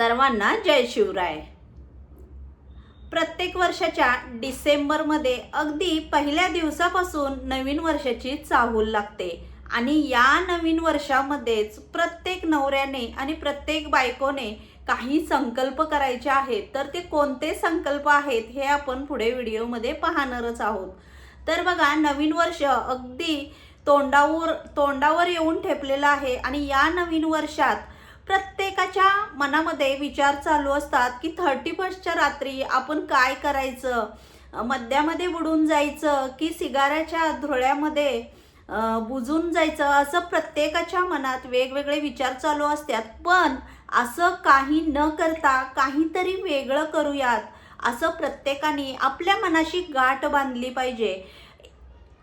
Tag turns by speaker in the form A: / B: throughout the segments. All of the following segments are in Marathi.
A: सर्वांना जय शिवराय। प्रत्येक वर्षाच्या डिसेंबरमध्ये अगदी पहिल्या दिवसापासून नवीन वर्षाची चाहूल लागते आणि या नवीन वर्षामध्येच प्रत्येक नवऱ्याने आणि प्रत्येक बायकोने काही संकल्प करायचे आहेत। तर ते कोणते संकल्प आहेत हे आपण पुढे व्हिडिओमध्ये पाहणारच आहोत। तर बघा, नवीन वर्ष अगदी तोंडावर येऊन ठेपलेलं आहे आणि या नवीन वर्षात प्रत्येकाच्या मनामध्ये विचार चालू असतात की 31च्या रात्री आपण काय करायचं, मद्यामध्ये बुडून जायचं की सिगाराच्या धुळ्यामध्ये बुजून जायचं, असं प्रत्येकाच्या मनात वेगवेगळे विचार चालू असतात। पण असं काही न करता काहीतरी वेगळं करूयात असं प्रत्येकाने आपल्या मनाशी गाठ बांधली पाहिजे।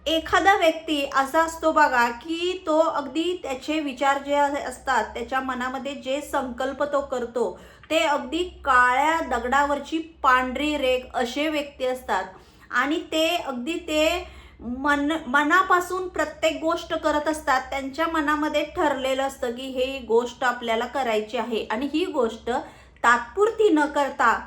A: एखादा व्यक्ती असा असतो बघा की तो अगदी त्याचे विचार जे असतात, त्याच्या मनामध्ये जे संकल्प तो करतो ते अगदी काळ्या दगडावरची पांढरी रेघ असे व्यक्ती असतात आणि ते अगदी मनापासून प्रत्येक गोष्ट करत असतात। त्यांच्या मनामध्ये ठरलेलं असतं की ही गोष्ट आपल्याला करायची आहे आणि ही गोष्ट तात्पुरती न करता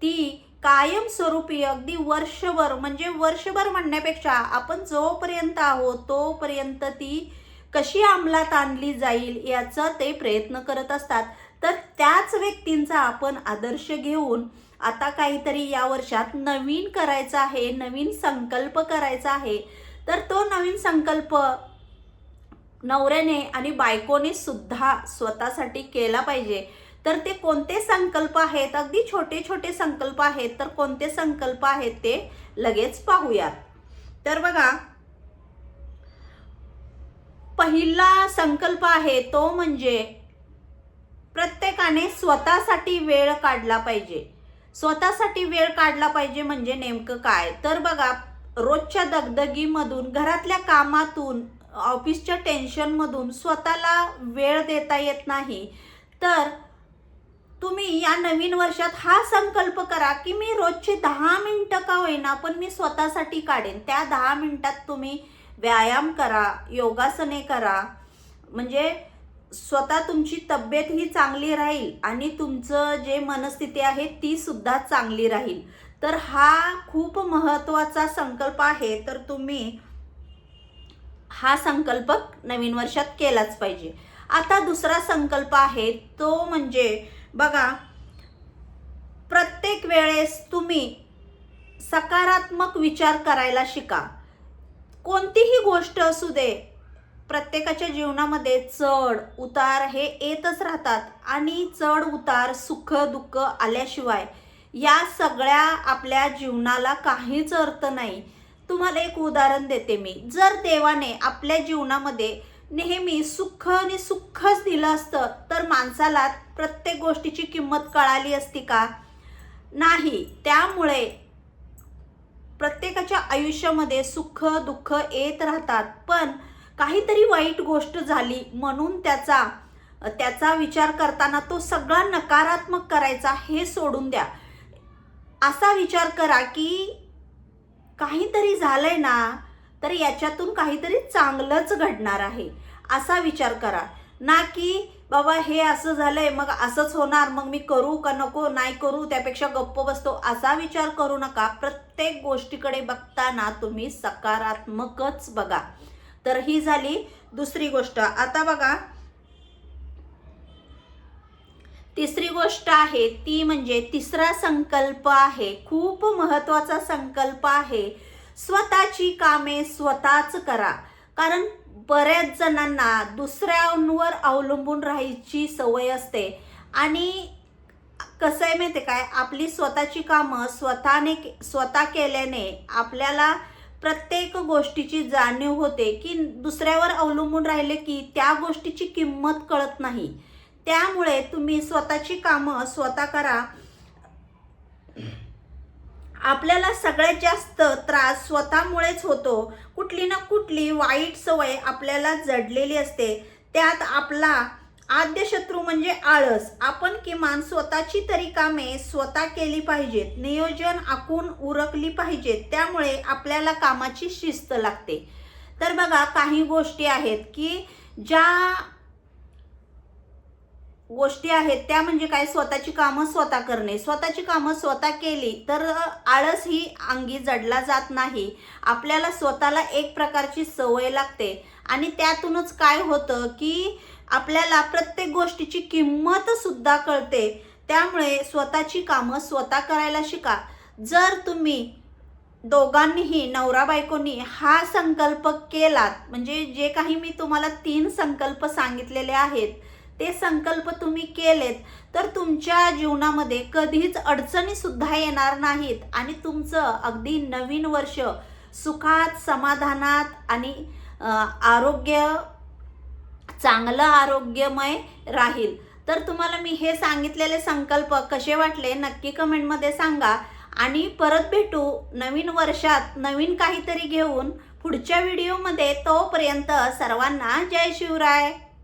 A: ती कायमस्वरूपी अगदी वर्षभर, म्हणजे वर्षभर म्हणण्यापेक्षा आपण जोपर्यंत आहोत तोपर्यंत ती कशी अंमलात आणली जाईल याचा ते प्रयत्न करत असतात। तर त्याच व्यक्तींचा आपण आदर्श घेऊन आता काहीतरी या वर्षात नवीन करायचा आहे, नवीन संकल्प करायचा आहे। तर तो नवीन संकल्प नवऱ्याने आणि बायकोने सुद्धा स्वतःसाठी केला पाहिजे। तर ते कोणते संकल्प आहेत? अगदी छोटे छोटे संकल्प आहेत। तर कोणते संकल्प आहेत ते लगेच पाहूयात। तर बघा, पहिला संकल्प आहे तो म्हणजे प्रत्येकाने स्वतःसाठी वेळ काढला पाहिजे। स्वतःसाठी वेळ काढला पाहिजे म्हणजे नेमकं काय? तर बघा, रोजच्या दगदगीमधून, घरातल्या कामातून, ऑफिसच्या टेन्शनमधून स्वतःला वेळ देता येत नाही। तर तुम्ही या नवीन वर्षात हा संकल्प करा की मी रोजचे 10 मिनिटं का होईना पण मी स्वतःसाठी काढेन। त्या 10 मिनिटात तुम्ही व्यायाम करा, योगासने करा, म्हणजे स्वतः तुमची तब्येत ही चांगली राहील आणि तुमचं जे मनस्थिती आहे ती सुद्धा चांगली राहील। तर हा खूप महत्त्वाचा संकल्प आहे। तर तुम्ही हा संकल्प नवीन वर्षात केलाच पाहिजे। आता दुसरा संकल्प आहे तो म्हणजे बघा, प्रत्येक वेळेस तुम्ही सकारात्मक विचार करायला शिका। कोणतीही गोष्ट असू दे, प्रत्येकाच्या जीवनामध्ये चढ उतार हे येतच राहतात आणि चढ उतार, सुख दुःख आल्याशिवाय या सगळ्या आपल्या जीवनाला काहीच अर्थ नाही। तुम्हाला एक उदाहरण देते मी। जर देवाने आपल्या जीवनामध्ये नेहमी सुख आणि सुखच दिलं असतं तर माणसाला प्रत्येक गोष्टीची किंमत कळाली असती का? नाही। त्यामुळे प्रत्येकाच्या आयुष्यामध्ये सुख दुःख येत राहतात, पण काहीतरी वाईट गोष्ट झाली म्हणून त्याचा विचार करताना तो सगळा नकारात्मक करायचा हे सोडून द्या। असा विचार करा की काहीतरी झालंय ना, तर याच्यातून काहीतरी चांगलंच घडणार आहे असा विचार करा। ना की बाबा हे असं झालंय मग असंच होणार, मग मी करू का नको, नाही करू त्यापेक्षा गप्प बसतो, असा विचार करू नका। प्रत्येक गोष्टीकडे बघताना तुम्ही सकारात्मकच बघा। तर ही झाली दुसरी गोष्ट। आता बघा, तिसरी गोष्ट आहे ती म्हणजे तिसरा संकल्प आहे, खूप महत्त्वाचा संकल्प आहे, स्वतःची कामे स्वतःच करा। कारण बऱ्याच जणांना दुसऱ्यांवर अवलंबून राहायची सवय असते आणि कसं आहे माहिती काय, आपली स्वतःची कामं स्वतः केल्याने आपल्याला प्रत्येक गोष्टीची जाणीव होते की दुसऱ्यावर अवलंबून राहिले की त्या गोष्टीची किंमत कळत नाही। त्यामुळे तुम्ही स्वतःची कामं स्वतः करा। आपल्याला सगळ्यात जास्त त्रास स्वतःमुळेच होतो। कुठली ना कुठली वाईट सवय आपल्याला जडलेली असते, त्यात आपला आद्य शत्रू म्हणजे आळस। आपण किमान स्वतःची तरी कामे स्वतः केली पाहिजेत, नियोजन आखून उरकली पाहिजेत, त्यामुळे आपल्याला कामाची शिस्त लागते। तर बघा, काही गोष्टी आहेत की ज्या गोष्टी आहेत त्या म्हणजे काय, स्वतःची कामं स्वतः करणे. स्वतःची कामं स्वतः केली तर आळस ही अंगी जडला जात नाही. आपल्याला स्वतःला एक प्रकारची सवय लागते आणि त्यातूनच काय होतं की आपल्याला प्रत्येक गोष्टीची किंमत सुद्धा कळते. त्यामुळे स्वतःची कामं स्वतः करायला शिका. जर तुम्ही दोघांनीही, नवरा बायकोनी हा संकल्प केलात, म्हणजे जे काही मी तुम्हाला 3 संकल्प सांगितलेले आहेत ते संकल्प तुम्ही केलेत, तर तुमच्या जीवनामध्ये कधीच अडचणी सुद्धा येणार नाहीत आणि तुमचं अगदी नवीन वर्ष सुखात, समाधानात आणि चांगलं आरोग्यमय राहील. तर तुम्हाला मी हे सांगितलेले संकल्प कसे वाटले नक्की कमेंटमध्ये सांगा आणि परत भेटू नवीन वर्षात नवीन काहीतरी घेऊन पुढच्या व्हिडिओमध्ये. तोपर्यंत सर्वांना जय शिवराय.